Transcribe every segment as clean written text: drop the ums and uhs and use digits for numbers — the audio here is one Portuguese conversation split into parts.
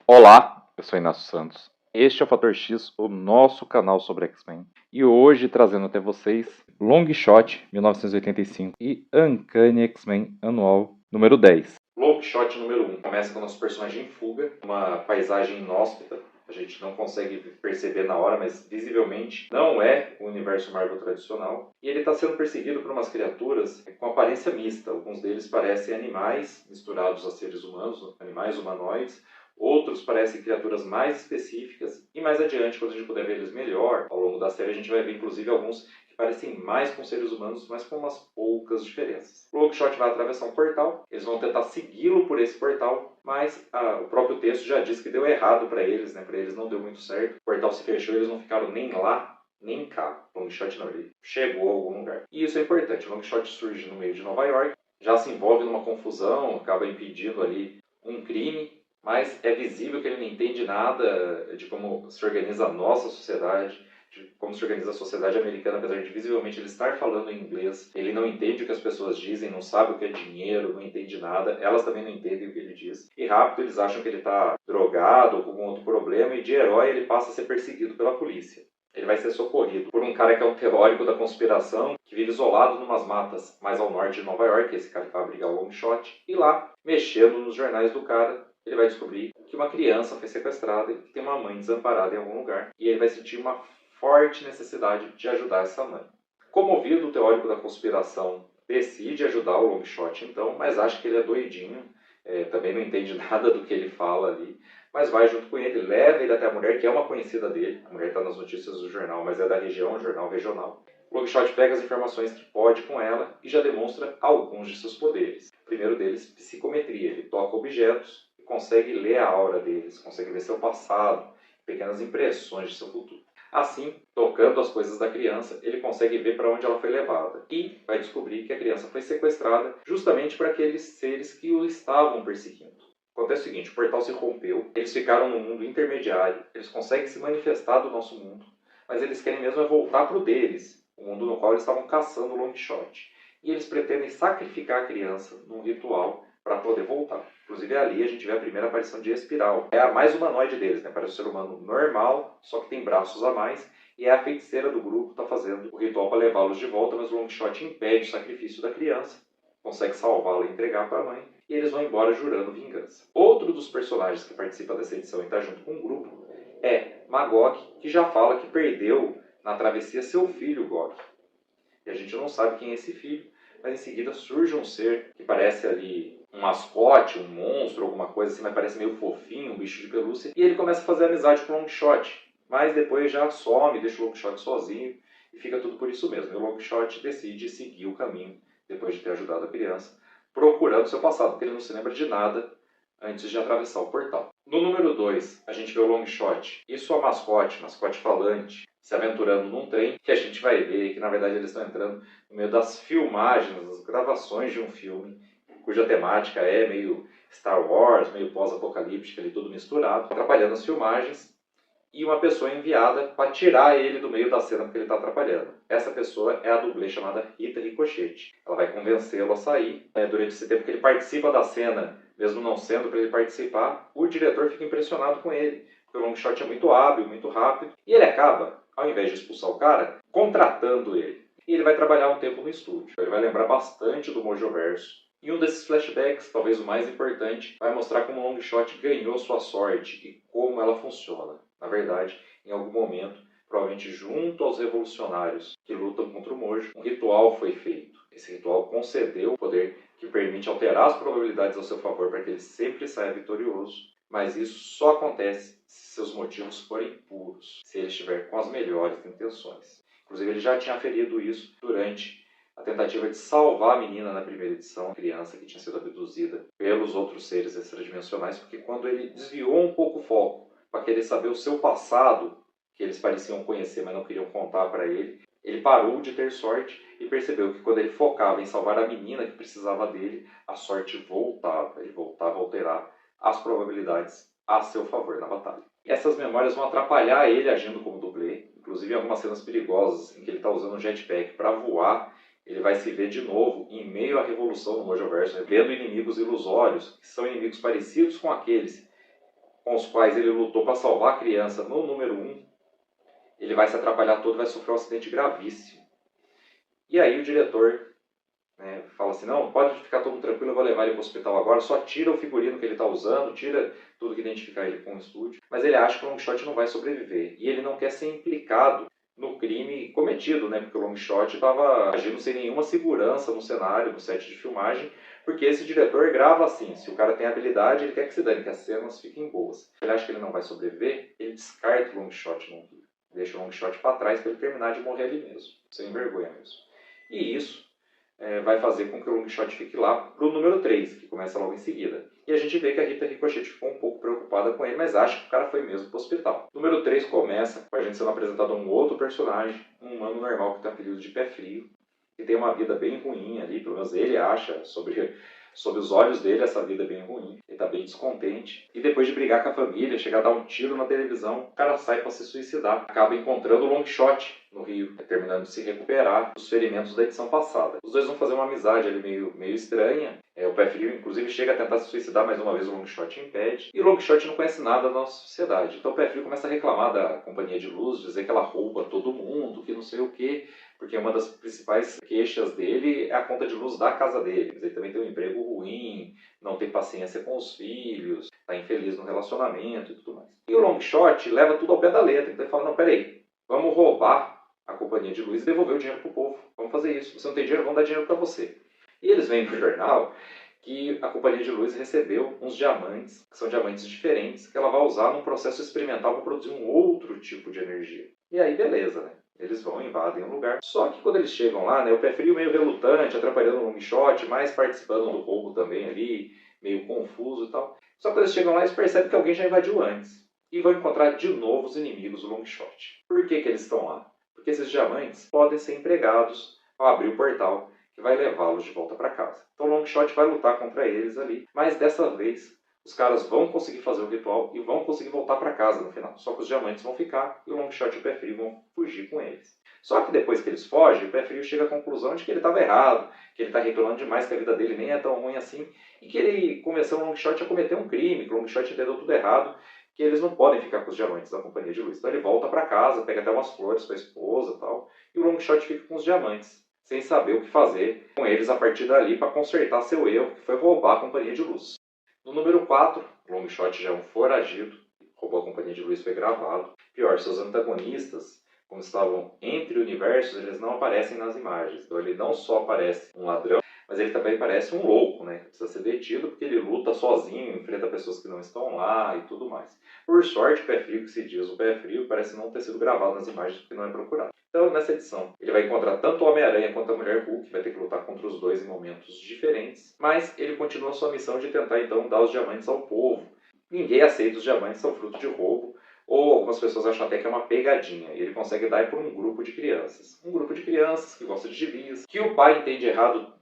Olá, eu sou Inácio Santos. Este é o Fator X, o nosso canal sobre X-Men. E hoje trazendo até vocês Long Shot 1985 e Uncanny X-Men Anual número 10. Long Shot número 1 começa com o nosso personagem em fuga, uma paisagem inóspita. A gente não consegue perceber na hora, mas visivelmente não é o universo Marvel tradicional. E ele está sendo perseguido por umas criaturas com aparência mista. Alguns deles parecem animais misturados a seres humanos, animais humanoides. Outros parecem criaturas mais específicas. E mais adiante, quando a gente puder ver eles melhor, ao longo da série a gente vai ver inclusive alguns que parecem mais com seres humanos, mas com umas poucas diferenças. O Longshot vai atravessar um portal, eles vão tentar segui-lo por esse portal, mas o próprio texto já diz que deu errado para eles, né? Para eles não deu muito certo. O portal se fechou e eles não ficaram nem lá, nem cá. O Longshot não, ele chegou a algum lugar. E isso é importante. O Longshot surge no meio de Nova York, já se envolve numa confusão, acaba impedindo ali um crime, mas é visível que ele não entende nada de como se organiza a nossa sociedade, de como se organiza a sociedade americana, apesar de visivelmente ele estar falando em inglês. Ele não entende o que as pessoas dizem, não sabe o que é dinheiro, não entende nada. Elas também não entendem o que ele diz. E rápido eles acham que ele está drogado ou com algum outro problema, e de herói ele passa a ser perseguido pela polícia. Ele vai ser socorrido por um cara que é um teórico da conspiração, que vive isolado numas matas mais ao norte de Nova York, esse cara que vai abrigar o Longshot, e lá, mexendo nos jornais do cara, ele vai descobrir que uma criança foi sequestrada e que tem uma mãe desamparada em algum lugar. E ele vai sentir uma forte necessidade de ajudar essa mãe. Comovido, o teórico da conspiração decide ajudar o Longshot então, mas acha que ele é doidinho, também não entende nada do que ele fala ali, mas vai junto com ele, leva ele até a mulher, que é uma conhecida dele. A mulher está nas notícias do jornal, mas é da região, um jornal regional. O Longshot pega as informações que pode com ela e já demonstra alguns de seus poderes. O primeiro deles, psicometria. Ele toca objetos e consegue ler a aura deles, consegue ver seu passado, pequenas impressões de seu futuro. Assim, tocando as coisas da criança, ele consegue ver para onde ela foi levada e vai descobrir que a criança foi sequestrada justamente por aqueles seres que o estavam perseguindo. Acontece o seguinte, o portal se rompeu, eles ficaram no mundo intermediário, eles conseguem se manifestar do nosso mundo, mas eles querem mesmo voltar para o deles, o mundo no qual eles estavam caçando o Longshot. E eles pretendem sacrificar a criança num ritual para poder voltar. Inclusive ali a gente vê a primeira aparição de Espiral. É a mais humanoide deles, né? Parece um ser humano normal, só que tem braços a mais. E é a feiticeira do grupo que está fazendo o ritual para levá-los de volta, mas o Longshot impede o sacrifício da criança, consegue salvá-la e entregar para a mãe, e eles vão embora jurando vingança. Outro dos personagens que participa dessa edição e está junto com o grupo é Magog, que já fala que perdeu na travessia seu filho Gog. E a gente não sabe quem é esse filho, mas em seguida surge um ser que parece ali um mascote, um monstro, alguma coisa assim, mas parece meio fofinho, um bicho de pelúcia, e ele começa a fazer amizade com o Longshot, mas depois já some, deixa o Longshot sozinho, e fica tudo por isso mesmo. E o Longshot decide seguir o caminho, depois de ter ajudado a criança, procurando seu passado, porque ele não se lembra de nada antes de atravessar o portal. No número 2, a gente vê o Longshot e sua mascote falante, se aventurando num trem, que a gente vai ver que na verdade eles estão entrando no meio das filmagens, das gravações de um filme, cuja temática é meio Star Wars, meio pós-apocalíptica, ali tudo misturado, atrapalhando as filmagens, e uma pessoa enviada para tirar ele do meio da cena porque ele está atrapalhando. Essa pessoa é a dublê chamada Rita Ricochet. Ela vai convencê-lo a sair. Durante esse tempo que ele participa da cena, mesmo não sendo para ele participar, o diretor fica impressionado com ele, porque o Longshot é muito hábil, muito rápido, e ele acaba, ao invés de expulsar o cara, contratando ele. E ele vai trabalhar um tempo no estúdio. Ele vai lembrar bastante do Mojoverso. E um desses flashbacks, talvez o mais importante, vai mostrar como o Longshot ganhou sua sorte e como ela funciona. Na verdade, em algum momento, provavelmente junto aos revolucionários que lutam contra o Mojo, um ritual foi feito. Esse ritual concedeu o poder que permite alterar as probabilidades ao seu favor para que ele sempre saia vitorioso. Mas isso só acontece se seus motivos forem puros, se ele estiver com as melhores intenções. Inclusive, ele já tinha aferido isso durante a tentativa de salvar a menina na primeira edição, a criança que tinha sido abduzida pelos outros seres extradimensionais, porque quando ele desviou um pouco o foco para querer saber o seu passado, que eles pareciam conhecer, mas não queriam contar para ele, ele parou de ter sorte e percebeu que quando ele focava em salvar a menina que precisava dele, a sorte voltava. Ele voltava a alterar as probabilidades a seu favor na batalha. Essas memórias vão atrapalhar ele agindo como dublê, inclusive em algumas cenas perigosas em que ele está usando um jetpack para voar. Ele vai se ver de novo em meio à revolução no Mojoverso, vendo inimigos ilusórios, que são inimigos parecidos com aqueles com os quais ele lutou para salvar a criança no número 1, ele vai se atrapalhar todo e vai sofrer um acidente gravíssimo. E aí o diretor, né, fala assim, não, pode ficar todo mundo tranquilo, eu vou levar ele para o hospital agora, só tira o figurino que ele está usando, tira tudo que identificar ele com o estúdio. Mas ele acha que o Longshot não vai sobreviver. E ele não quer ser implicado no crime cometido, né? Porque o Longshot estava agindo sem nenhuma segurança no cenário, no set de filmagem, porque esse diretor grava assim, se o cara tem habilidade, ele quer que se dane, que as cenas fiquem boas. Ele acha que ele não vai sobreviver, ele descarta o Longshot no rio. Deixa o Longshot para trás para ele terminar de morrer ali mesmo, sem vergonha mesmo. E isso vai fazer com que o Longshot fique lá pro número 3, que começa logo em seguida. E a gente vê que a Rita Ricochet ficou um pouco preocupada com ele, mas acha que o cara foi mesmo pro hospital. Número 3 começa com a gente sendo apresentado a um outro personagem, um humano normal que tem apelido de Pé Frio, que tem uma vida bem ruim ali, pelo menos ele acha, sob os olhos dele essa vida é bem ruim. Ele tá bem descontente. E depois de brigar com a família, chegar a dar um tiro na televisão, o cara sai para se suicidar. Acaba encontrando o Longshot no rio, terminando de se recuperar dos ferimentos da edição passada. Os dois vão fazer uma amizade ali meio estranha. O Pé Frio, inclusive, chega a tentar se suicidar, mais uma vez o Longshot impede. E o Longshot não conhece nada da nossa sociedade. Então o Pé Frio começa a reclamar da companhia de luz, dizer que ela rouba todo mundo, que não sei o quê. Porque uma das principais queixas dele é a conta de luz da casa dele. Ele também tem um emprego ruim, não tem paciência com os filhos, está infeliz no relacionamento e tudo mais. E o Longshot leva tudo ao pé da letra. Então ele fala, não, peraí, vamos roubar a companhia de luz e devolver o dinheiro pro povo. Vamos fazer isso. Você não tem dinheiro, vamos dar dinheiro para você. E eles veem no jornal que a companhia de luz recebeu uns diamantes, que são diamantes diferentes, que ela vai usar num processo experimental para produzir um outro tipo de energia. E aí, beleza, né? Eles vão, invadem o lugar. Só que quando eles chegam lá, né, o Pé Frio meio relutante, atrapalhando o Longshot, mas participando do roubo também ali, meio confuso e tal. Só que quando eles chegam lá, eles percebem que alguém já invadiu antes. E vão encontrar de novo os inimigos do Longshot. Por que eles estão lá? Porque esses diamantes podem ser empregados ao abrir o portal que vai levá-los de volta para casa. Então o Longshot vai lutar contra eles ali, mas dessa vez os caras vão conseguir fazer o ritual e vão conseguir voltar para casa no final. Só que os diamantes vão ficar e o Longshot e o Pé Frio vão fugir com eles. Só que depois que eles fogem, o Pé Frio chega à conclusão de que ele estava errado, que ele está reclamando demais, que a vida dele nem é tão ruim assim, e que ele começou o Longshot a cometer um crime, que o Longshot entendeu tudo errado, que eles não podem ficar com os diamantes da companhia de luz. Então ele volta para casa, pega até umas flores para a esposa e tal, e o Longshot fica com os diamantes, sem saber o que fazer com eles a partir dali para consertar seu erro, que foi roubar a companhia de luz. No número 4, o Longshot já é um foragido, roubou a companhia de luz, foi gravado. Pior, seus antagonistas, como estavam entre universos, eles não aparecem nas imagens. Então ele não só parece um ladrão, mas ele também parece um louco, né? Que precisa ser detido porque ele luta sozinho, enfrenta pessoas que não estão lá e tudo mais. Por sorte, o Pé Frio, que se diz o Pé Frio, parece não ter sido gravado nas imagens porque não é procurado. Então, nessa edição, ele vai encontrar tanto o Homem-Aranha quanto a Mulher Hulk, vai ter que lutar contra os dois em momentos diferentes, mas ele continua a sua missão de tentar, então, dar os diamantes ao povo. Ninguém aceita os diamantes, são fruto de roubo, ou algumas pessoas acham até que é uma pegadinha, e ele consegue dar por um grupo de crianças. Um grupo de crianças que gosta de gibis, que o pai entende errado,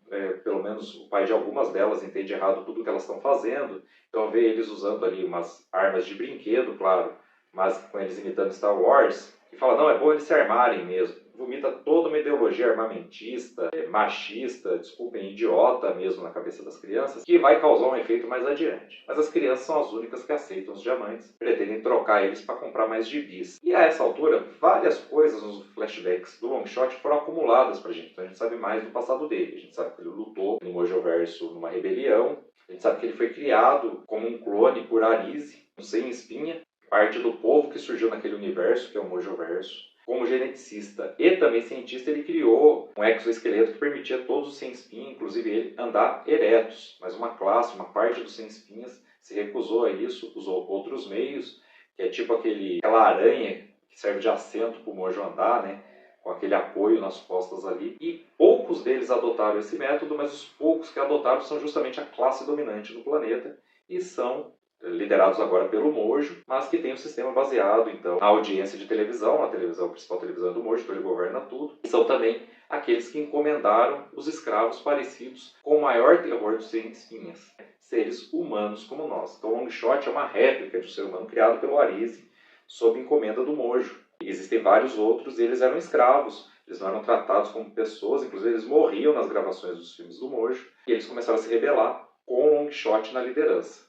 pelo menos o pai de algumas delas entende errado tudo o que elas estão fazendo, então vê eles usando ali umas armas de brinquedo, claro, mas com eles imitando Star Wars, e fala, não, é bom eles se armarem mesmo. Vomita toda uma ideologia armamentista, machista, desculpem, idiota mesmo na cabeça das crianças, que vai causar um efeito mais adiante. Mas as crianças são as únicas que aceitam os diamantes, pretendem trocar eles para comprar mais gibis. E a essa altura, várias coisas nos flashbacks do Longshot foram acumuladas pra gente. Então a gente sabe mais do passado dele. A gente sabe que ele lutou no Mojoverso numa rebelião. A gente sabe que ele foi criado como um clone por Arise, um sem espinha, parte do povo que surgiu naquele universo, que é o Mojoverso. Como geneticista e também cientista, ele criou um exoesqueleto que permitia todos os sem-espinhas, inclusive ele, andar eretos. Mas uma classe, uma parte dos sem-espinhas se recusou a isso, usou outros meios, que é tipo aquela aranha que serve de assento para o Mojo andar, né? Com aquele apoio nas costas ali. E poucos deles adotaram esse método, mas os poucos que adotaram são justamente a classe dominante do planeta e são liderados agora pelo Mojo, mas que tem um sistema baseado, então, na audiência de televisão, a principal televisão é do Mojo, então ele governa tudo. E são também aqueles que encomendaram os escravos parecidos com o maior terror dos sem espinhas, seres humanos como nós. Então o Longshot é uma réplica de um ser humano criado pelo Arise, sob encomenda do Mojo. E existem vários outros, e eles eram escravos, eles não eram tratados como pessoas, inclusive eles morriam nas gravações dos filmes do Mojo, e eles começaram a se rebelar com o Longshot na liderança.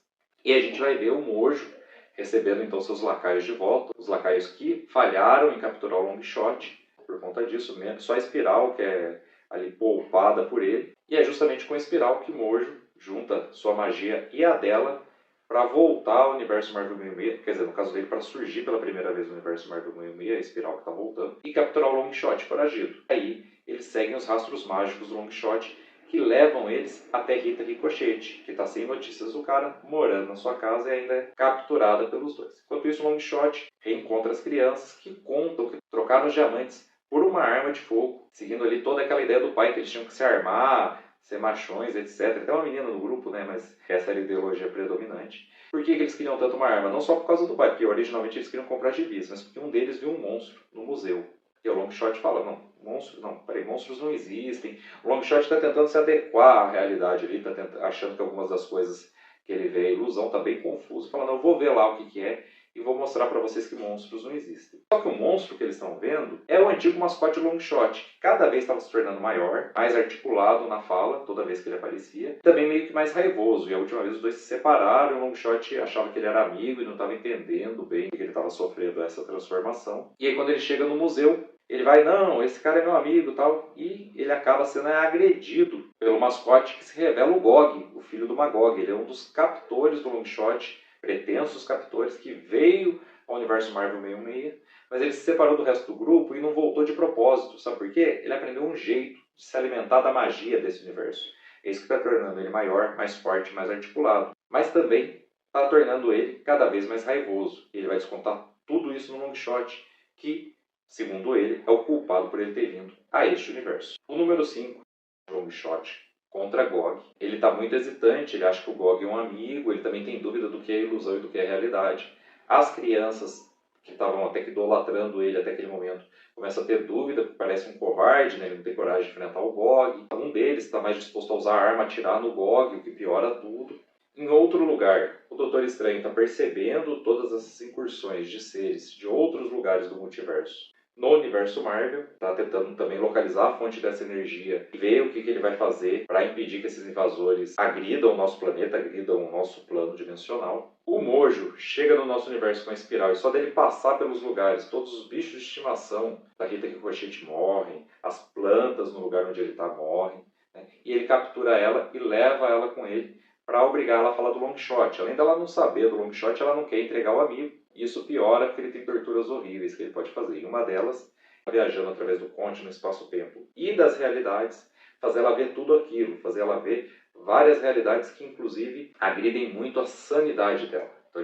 E a gente vai ver o Mojo recebendo então seus lacaios de volta, os lacaios que falharam em capturar o Longshot. Por conta disso, só a Espiral que é ali poupada por ele, e é justamente com a Espiral que Mojo junta sua magia e a dela para voltar ao universo Marvel 1006, quer dizer, no caso dele, para surgir pela primeira vez no universo Marvel 1006, a Espiral que está voltando, e capturar o Longshot foragido. Aí, eles seguem os rastros mágicos do Longshot, que levam eles até Rita Ricochete, que está sem notícias do cara, morando na sua casa e ainda é capturada pelos dois. Enquanto isso, o Longshot reencontra as crianças que contam que trocaram os diamantes por uma arma de fogo, seguindo ali toda aquela ideia do pai que eles tinham que se armar, ser machões, etc. Tem uma menina no grupo, né, mas essa era a ideologia predominante. Por que eles queriam tanto uma arma? Não só por causa do pai, porque originalmente eles queriam comprar gibis, mas porque um deles viu um monstro no museu. E o Longshot fala, monstros não existem. O Longshot está tentando se adequar à realidade ali, achando que algumas das coisas que ele vê é ilusão, está bem confuso, falando, eu vou ver lá o que é e vou mostrar para vocês que monstros não existem. Só que o monstro que eles estão vendo é o antigo mascote Longshot, que cada vez estava se tornando maior, mais articulado na fala, toda vez que ele aparecia, também meio que mais raivoso. E a última vez os dois se separaram, e o Longshot achava que ele era amigo e não estava entendendo bem que ele estava sofrendo essa transformação. E aí quando ele chega no museu, ele vai, não, esse cara é meu amigo e tal, e ele acaba sendo agredido pelo mascote que se revela o Gog, o filho do Magog. Ele é um dos captores do Longshot, pretensos captores, que veio ao universo Marvel 616, mas ele se separou do resto do grupo e não voltou de propósito. Sabe por quê? Ele aprendeu um jeito de se alimentar da magia desse universo. É isso que está tornando ele maior, mais forte, mais articulado. Mas também está tornando ele cada vez mais raivoso. Ele vai descontar tudo isso no Longshot, que, segundo ele, é o culpado por ele ter vindo a este universo. O número 5, Longshot contra Gog. Ele está muito hesitante, ele acha que o Gog é um amigo, ele também tem dúvida do que é ilusão e do que é realidade. As crianças que estavam até que idolatrando ele até aquele momento começam a ter dúvida, porque parece um covarde, né? Ele não tem coragem de enfrentar o Gog. Um deles está mais disposto a usar a arma, atirar no Gog, o que piora tudo. Em outro lugar, o Doutor Estranho está percebendo todas essas incursões de seres de outros lugares do multiverso no universo Marvel, está tentando também localizar a fonte dessa energia e ver o que ele vai fazer para impedir que esses invasores agridam o nosso planeta, agridam o nosso plano dimensional. O Mojo chega no nosso universo com a Espiral e só dele passar pelos lugares, todos os bichos de estimação da Rita Ricochete morrem, as plantas no lugar onde ele está morrem, né? E ele captura ela e leva ela com ele para obrigar ela a falar do Longshot. Além dela não saber do Longshot, ela não quer entregar o amigo. Isso piora porque ele tem torturas horríveis que ele pode fazer. E uma delas, viajando através do conte no espaço-tempo e das realidades, fazer ela ver tudo aquilo, fazer ela ver várias realidades que, inclusive, agridem muito a sanidade dela. Então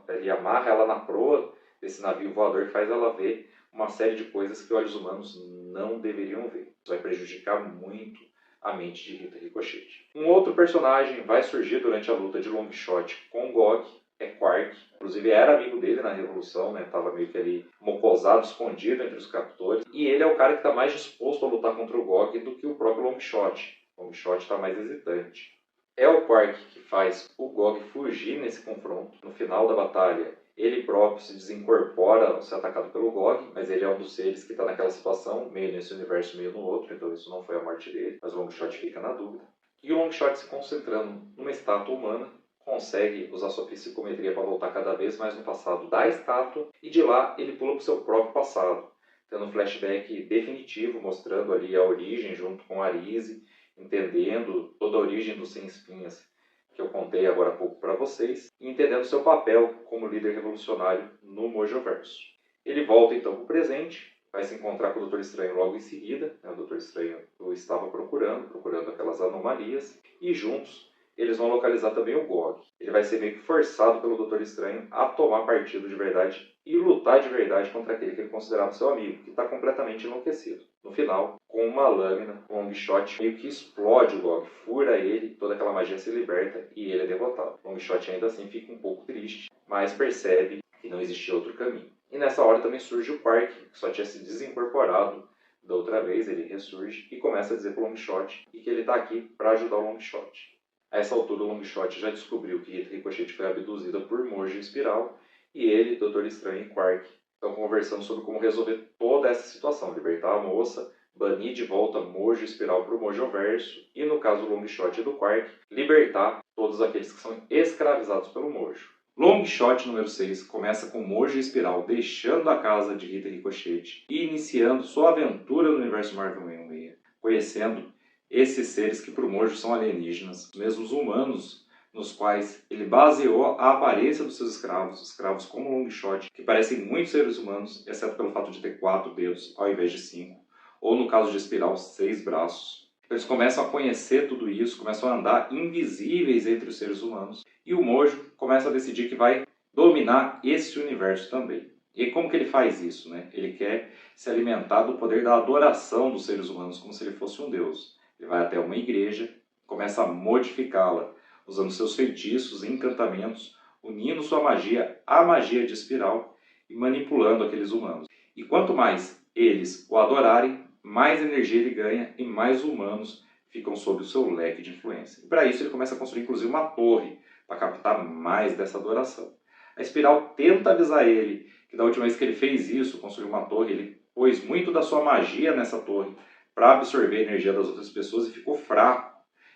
ele amarra ela na proa desse navio voador e faz ela ver uma série de coisas que olhos humanos não deveriam ver. Isso vai prejudicar muito a mente de Rita Ricochete. Um outro personagem vai surgir durante a luta de Longshot com Gog, é Quark. Inclusive era amigo dele na Revolução, né? Tava meio que ali mocosado, escondido entre os captores. E ele é o cara que está mais disposto a lutar contra o Gog do que o próprio Longshot. O Longshot está mais hesitante. É o Quark que faz o Gog fugir nesse confronto. No final da batalha, ele próprio se desincorpora ao ser atacado pelo Gog, mas ele é um dos seres que está naquela situação, meio nesse universo, meio no outro, então isso não foi a morte dele, mas o Longshot fica na dúvida. E o Longshot, se concentrando numa estátua humana, consegue usar sua psicometria para voltar cada vez mais no passado da estátua, e de lá ele pula para o seu próprio passado, tendo um flashback definitivo, mostrando ali a origem junto com a Arise, entendendo toda a origem dos Sem Espinhas, que eu contei agora há pouco para vocês, e entendendo seu papel como líder revolucionário no Mojoverso. Ele volta então para o presente, vai se encontrar com o Doutor Estranho logo em seguida, né? O Doutor Estranho o estava procurando aquelas anomalias, e juntos eles vão localizar também o Gog. Ele vai ser meio que forçado pelo Doutor Estranho a tomar partido de verdade e lutar de verdade contra aquele que ele considerava seu amigo, que está completamente enlouquecido. No final, com uma lâmina, o Longshot meio que explode o Gog, fura ele, toda aquela magia se liberta e ele é derrotado. O Longshot ainda assim fica um pouco triste, mas percebe que não existia outro caminho. E nessa hora também surge o Quark, que só tinha se desincorporado da outra vez, ele ressurge e começa a dizer para o Longshot que ele está aqui para ajudar o Longshot. A essa altura, o Longshot já descobriu que Rita Ricochete foi abduzida por Mojo e Espiral, e ele, Doutor Estranho e Quark estão conversando sobre como resolver toda essa situação, libertar a moça, banir de volta Mojo e Espiral para o Mojoverso, e no caso do Longshot e do Quark, libertar todos aqueles que são escravizados pelo Mojo. Long Shot número 6 começa com Mojo e Espiral deixando a casa de Rita Ricochet e iniciando sua aventura no universo Marvel 616, conhecendo esses seres que para o Mojo são alienígenas, os mesmos humanos nos quais ele baseou a aparência dos seus escravos como Long Shot, que parecem muitos seres humanos, exceto pelo fato de ter 4 dedos ao invés de 5, ou no caso de Espiral, 6 braços. Eles começam a conhecer tudo isso, começam a andar invisíveis entre os seres humanos, e o Mojo começa a decidir que vai dominar esse universo também. E como que ele faz isso, né? Ele quer se alimentar do poder da adoração dos seres humanos, como se ele fosse um deus. Ele vai até uma igreja, começa a modificá-la, usando seus feitiços e encantamentos, unindo sua magia à magia de Espiral e manipulando aqueles humanos. E quanto mais eles o adorarem, mais energia ele ganha e mais humanos ficam sob o seu leque de influência. E para isso ele começa a construir inclusive uma torre para captar mais dessa adoração. A Espiral tenta avisar ele que da última vez que ele fez isso, construiu uma torre, ele pôs muito da sua magia nessa torre para absorver a energia das outras pessoas e ficou fraco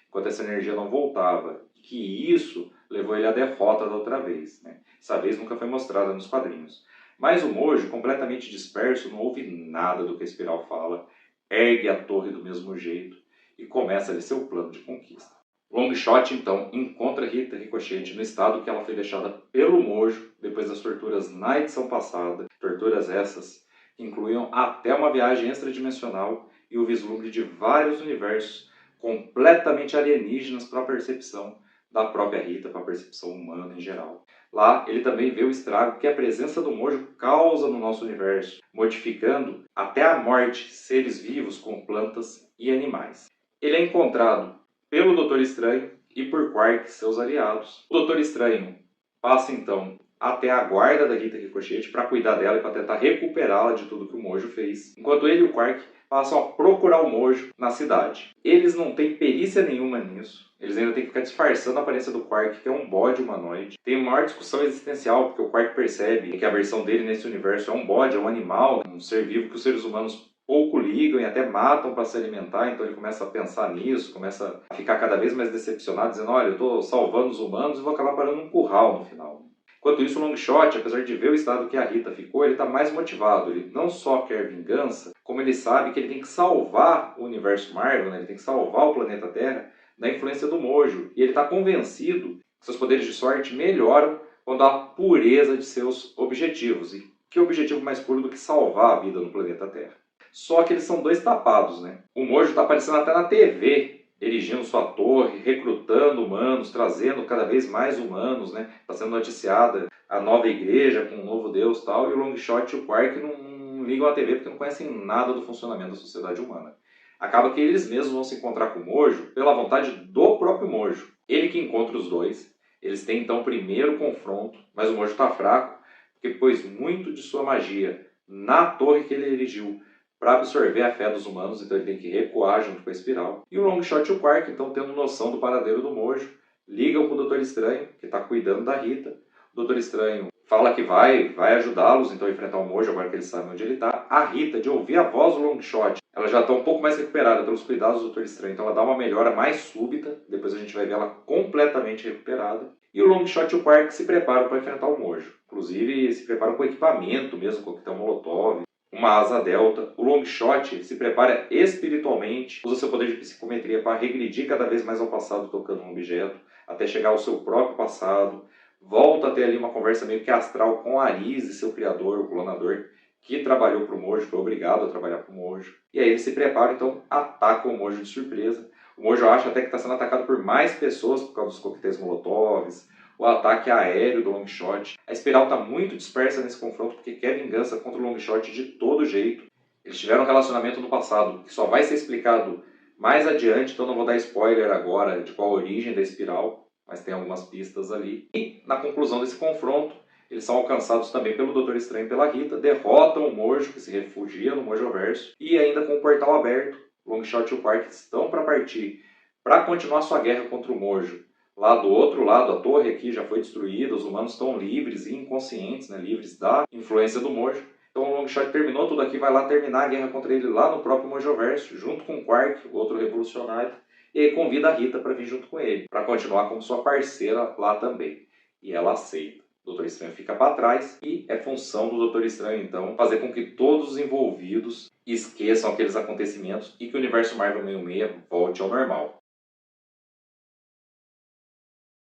enquanto essa energia não voltava. E que isso levou ele à derrota da outra vez, né? Essa vez nunca foi mostrada nos quadrinhos. Mas o Mojo, completamente disperso, não ouve nada do que a Espiral fala, ergue a torre do mesmo jeito e começa ali seu plano de conquista. Long Shot, então, encontra Rita Ricochet no estado que ela foi deixada pelo Mojo depois das torturas na edição passada. Torturas essas que incluíam até uma viagem extradimensional e o vislumbre de vários universos completamente alienígenas para a percepção da própria Rita, para a percepção humana em geral. Lá, ele também vê o estrago que a presença do Mojo causa no nosso universo, modificando até a morte seres vivos como plantas e animais. Ele é encontrado pelo Doutor Estranho e por Quark, seus aliados. O Doutor Estranho passa então até a guarda da Rita Ricochet para cuidar dela e para tentar recuperá-la de tudo que o Mojo fez, enquanto ele e o Quark passam a procurar o Mojo na cidade. Eles não têm perícia nenhuma nisso. Eles ainda têm que ficar disfarçando a aparência do Quark, que é um bode humanoide. Tem uma maior discussão existencial, porque o Quark percebe que a versão dele nesse universo é um bode, é um animal, um ser vivo que os seres humanos pouco ligam e até matam para se alimentar. Então ele começa a pensar nisso, começa a ficar cada vez mais decepcionado, dizendo: olha, eu estou salvando os humanos e vou acabar parando num curral no final. Enquanto isso, o Long Shot, apesar de ver o estado que a Rita ficou, ele está mais motivado. Ele não só quer vingança, como ele sabe que ele tem que salvar o universo Marvel, né? Ele tem que salvar o planeta Terra da influência do Mojo. E ele está convencido que seus poderes de sorte melhoram quando há pureza de seus objetivos. E que objetivo mais puro do que salvar a vida no planeta Terra? Só que eles são dois tapados, né? O Mojo está aparecendo até na TV, erigindo sua torre, recrutando humanos, trazendo cada vez mais humanos, né? Está sendo noticiada a nova igreja com um novo deus e tal, e o Long Shot e o Quark não ligam à TV porque não conhecem nada do funcionamento da sociedade humana. Acaba que eles mesmos vão se encontrar com o Mojo pela vontade do próprio Mojo. Ele que encontra os dois. Eles têm então o primeiro confronto, mas o Mojo está fraco porque pôs muito de sua magia na torre que ele erigiu para absorver a fé dos humanos, então ele tem que recuar junto com a Espiral. E o Long Shot e o Quark, então, tendo noção do paradeiro do Mojo, ligam para o Doutor Estranho, que está cuidando da Rita. O Doutor Estranho fala que vai ajudá-los então a enfrentar o Mojo, agora que eles sabem onde ele está. A Rita, de ouvir a voz do Long Shot, ela já está um pouco mais recuperada pelos cuidados do Doutor Estranho, então ela dá uma melhora mais súbita, depois a gente vai ver ela completamente recuperada. E o Long Shot e o Quark se preparam para enfrentar o Mojo. Inclusive, se preparam com equipamento mesmo, com coquetel Molotov, uma asa delta. O Long Shot se prepara espiritualmente, usa seu poder de psicometria para regredir cada vez mais ao passado tocando um objeto, até chegar ao seu próprio passado. Volta a ter ali uma conversa meio que astral com Arise, seu criador, o clonador, que trabalhou para o Mojo, foi obrigado a trabalhar para o Mojo. E aí ele se prepara, então ataca o Mojo de surpresa. O Mojo acha até que está sendo atacado por mais pessoas por causa dos coquetéis Molotovs, o ataque aéreo do Long Shot. A Espiral está muito dispersa nesse confronto porque quer vingança contra o Long Shot de todo jeito. Eles tiveram um relacionamento no passado que só vai ser explicado mais adiante, então não vou dar spoiler agora de qual a origem da Espiral, mas tem algumas pistas ali. E na conclusão desse confronto, eles são alcançados também pelo Doutor Estranho e pela Rita, derrotam o Mojo, que se refugia no Mojoverso, e ainda com o portal aberto, Long Shot e o Quark estão para partir para continuar sua guerra contra o Mojo. Lá do outro lado, a torre aqui já foi destruída, os humanos estão livres e inconscientes, né, livres da influência do Mojo. Então o Long Shot terminou tudo aqui, vai lá terminar a guerra contra ele lá no próprio Mojoverso, junto com o Quark, o outro revolucionário, e aí convida a Rita para vir junto com ele, para continuar como sua parceira lá também. E ela aceita. O Doutor Estranho fica para trás e é função do Doutor Estranho, então, fazer com que todos os envolvidos esqueçam aqueles acontecimentos e que o universo Marvel 66 volte ao normal.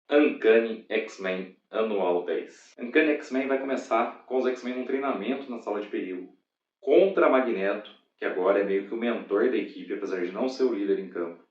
Uncanny X-Men Anual 10. Uncanny X-Men vai começar com os X-Men num treinamento na sala de perigo contra Magneto, que agora é meio que o mentor da equipe, apesar de não ser o líder em campo.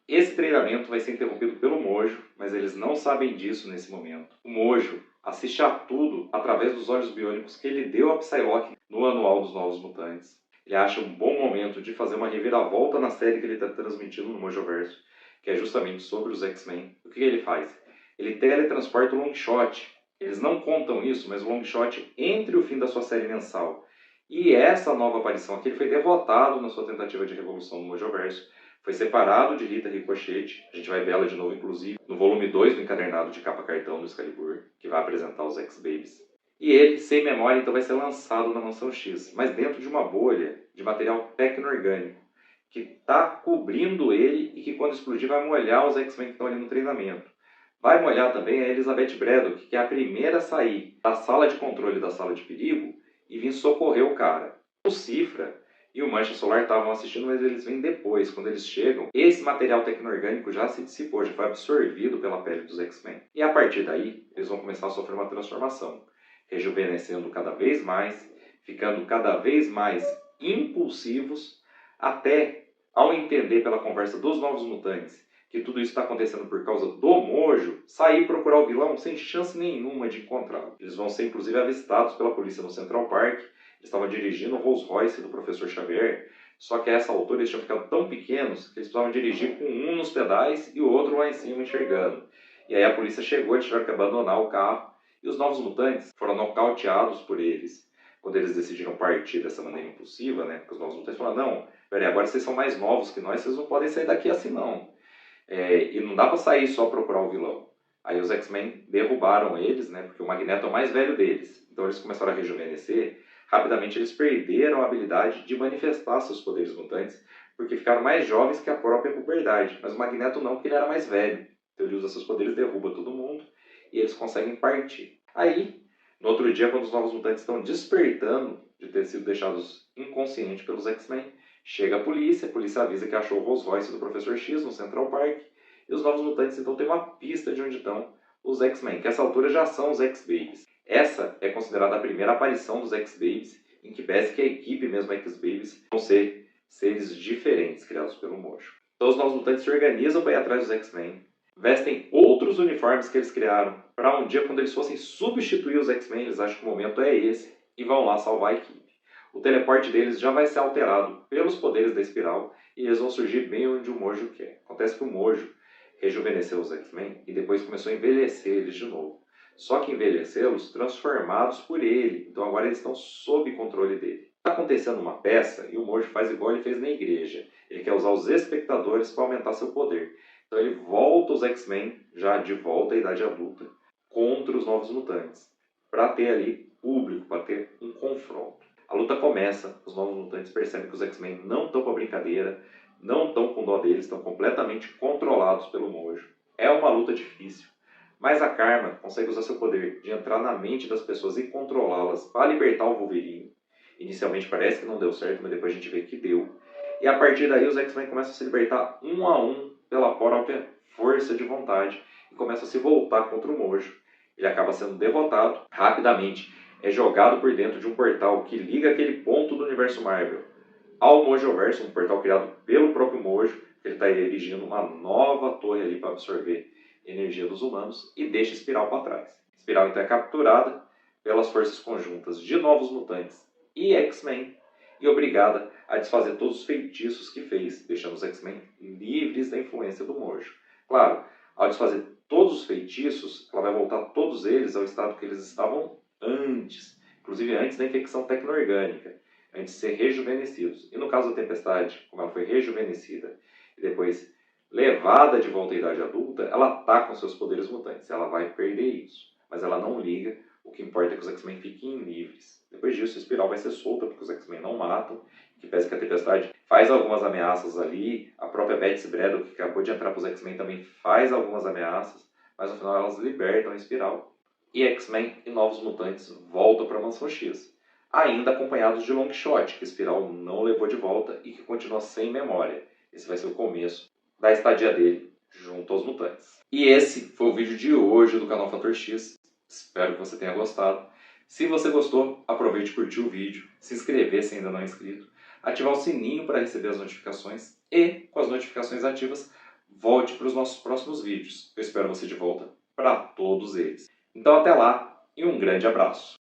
Esse treinamento vai ser interrompido pelo Mojo, mas eles não sabem disso nesse momento. O Mojo assiste a tudo através dos olhos biônicos que ele deu a Psylocke no Anual dos Novos Mutantes. Ele acha um bom momento de fazer uma reviravolta na série que ele está transmitindo no Mojoverso, que é justamente sobre os X-Men. O que ele faz? Ele teletransporta o Longshot. Eles não contam isso, mas o Longshot entre o fim da sua série mensal e essa nova aparição aqui, ele foi derrotado na sua tentativa de revolução no Mojoverso. Foi separado de Rita Ricochet. A gente vai ver ela de novo, inclusive, no volume 2 do encadernado de capa cartão do Excalibur, que vai apresentar os X-Babies. E ele, sem memória, então vai ser lançado na Mansão X, mas dentro de uma bolha de material tecno-orgânico, que está cobrindo ele e que quando explodir vai molhar os X-Men que estão ali no treinamento. Vai molhar também a Elizabeth Braddock, que é a primeira a sair da sala de controle da sala de perigo e vir socorrer o cara. O Cifra e o Mancha Solar estavam assistindo, mas eles vêm depois. Quando eles chegam, esse material tecno-orgânico já se dissipou, já foi absorvido pela pele dos X-Men. E a partir daí, eles vão começar a sofrer uma transformação, rejuvenescendo cada vez mais, ficando cada vez mais impulsivos, até, ao entender pela conversa dos Novos Mutantes que tudo isso está acontecendo por causa do Mojo, sair procurar o vilão sem chance nenhuma de encontrá-lo. Eles vão ser inclusive avistados pela polícia no Central Park. Eles estavam dirigindo o Rolls Royce do Professor Xavier, só que a essa altura eles tinham ficado tão pequenos que eles precisavam dirigir com um nos pedais e o outro lá em cima enxergando. E aí a polícia chegou e tiveram que abandonar o carro, e os Novos Mutantes foram nocauteados por eles. Quando eles decidiram partir dessa maneira impulsiva, né? Porque os Novos Mutantes falaram, não, peraí, agora vocês são mais novos que nós, vocês não podem sair daqui assim não. E não dá para sair só procurar o vilão. Aí os X-Men derrubaram eles, né? Porque o Magneto é o mais velho deles. Então eles começaram a rejuvenescer. Rapidamente eles perderam a habilidade de manifestar seus poderes mutantes, porque ficaram mais jovens que a própria puberdade. Mas o Magneto não, porque ele era mais velho. Então ele usa seus poderes, derruba todo mundo e eles conseguem partir. Aí, no outro dia, quando os Novos Mutantes estão despertando de ter sido deixados inconscientes pelos X-Men, chega a polícia avisa que achou o Rolls Royce do Professor X no Central Park, e os Novos Mutantes então têm uma pista de onde estão os X-Men, que a essa altura já são os X-Babies. Essa é considerada a primeira aparição dos X-Babies, em que parece que a equipe mesmo X-Babies vão ser seres diferentes criados pelo Mojo. Então os Novos Mutantes se organizam para ir atrás dos X-Men, vestem outros uniformes que eles criaram, para um dia quando eles fossem substituir os X-Men, eles acham que o momento é esse, e vão lá salvar a equipe. O teleporte deles já vai ser alterado pelos poderes da espiral e eles vão surgir bem onde o Mojo quer. Acontece que o Mojo rejuvenesceu os X-Men e depois começou a envelhecer eles de novo. Só que envelhecê-los transformados por ele. Então agora eles estão sob controle dele. Está acontecendo uma peça e o Mojo faz igual ele fez na igreja. Ele quer usar os espectadores para aumentar seu poder. Então ele volta os X-Men, já de volta à idade adulta, contra os Novos Mutantes. Para ter ali público, para ter um confronto. A luta começa, os Novos Mutantes percebem que os X-Men não estão com a brincadeira, não estão com dó deles, estão completamente controlados pelo Mojo. É uma luta difícil, mas a Karma consegue usar seu poder de entrar na mente das pessoas e controlá-las para libertar o Wolverine. Inicialmente parece que não deu certo, mas depois a gente vê que deu. E a partir daí os X-Men começam a se libertar um a um pela própria força de vontade e começam a se voltar contra o Mojo. Ele acaba sendo derrotado rapidamente. É jogado por dentro de um portal que liga aquele ponto do universo Marvel ao Mojoverso, um portal criado pelo próprio Mojo. Ele está erigindo uma nova torre ali para absorver energia dos humanos e deixa Espiral para trás. Espiral então é capturada pelas forças conjuntas de Novos Mutantes e X-Men e obrigada a desfazer todos os feitiços que fez, deixando os X-Men livres da influência do Mojo. Claro, ao desfazer todos os feitiços, ela vai voltar todos eles ao estado que eles estavam antes, inclusive antes da infecção tecno-orgânica, antes de ser rejuvenescidos. E no caso da Tempestade, como ela foi rejuvenescida e depois levada de volta à idade adulta, ela está com seus poderes mutantes, ela vai perder isso, mas ela não liga, o que importa é que os X-Men fiquem livres. Depois disso, a Espiral vai ser solta, porque os X-Men não matam, que parece que a Tempestade faz algumas ameaças ali, a própria Betsy Braddock, que acabou de entrar para os X-Men, também faz algumas ameaças, mas no final elas libertam a Espiral. e X-Men e Novos Mutantes voltam para a Mansão X, ainda acompanhados de Longshot, que Espiral não levou de volta e que continua sem memória. Esse vai ser o começo da estadia dele junto aos mutantes. E esse foi o vídeo de hoje do canal Fator X. Espero que você tenha gostado. Se você gostou, aproveite e curtir o vídeo, se inscrever se ainda não é inscrito, ativar o sininho para receber as notificações e, com as notificações ativas, volte para os nossos próximos vídeos. Eu espero você de volta para todos eles. Então até lá e um grande abraço!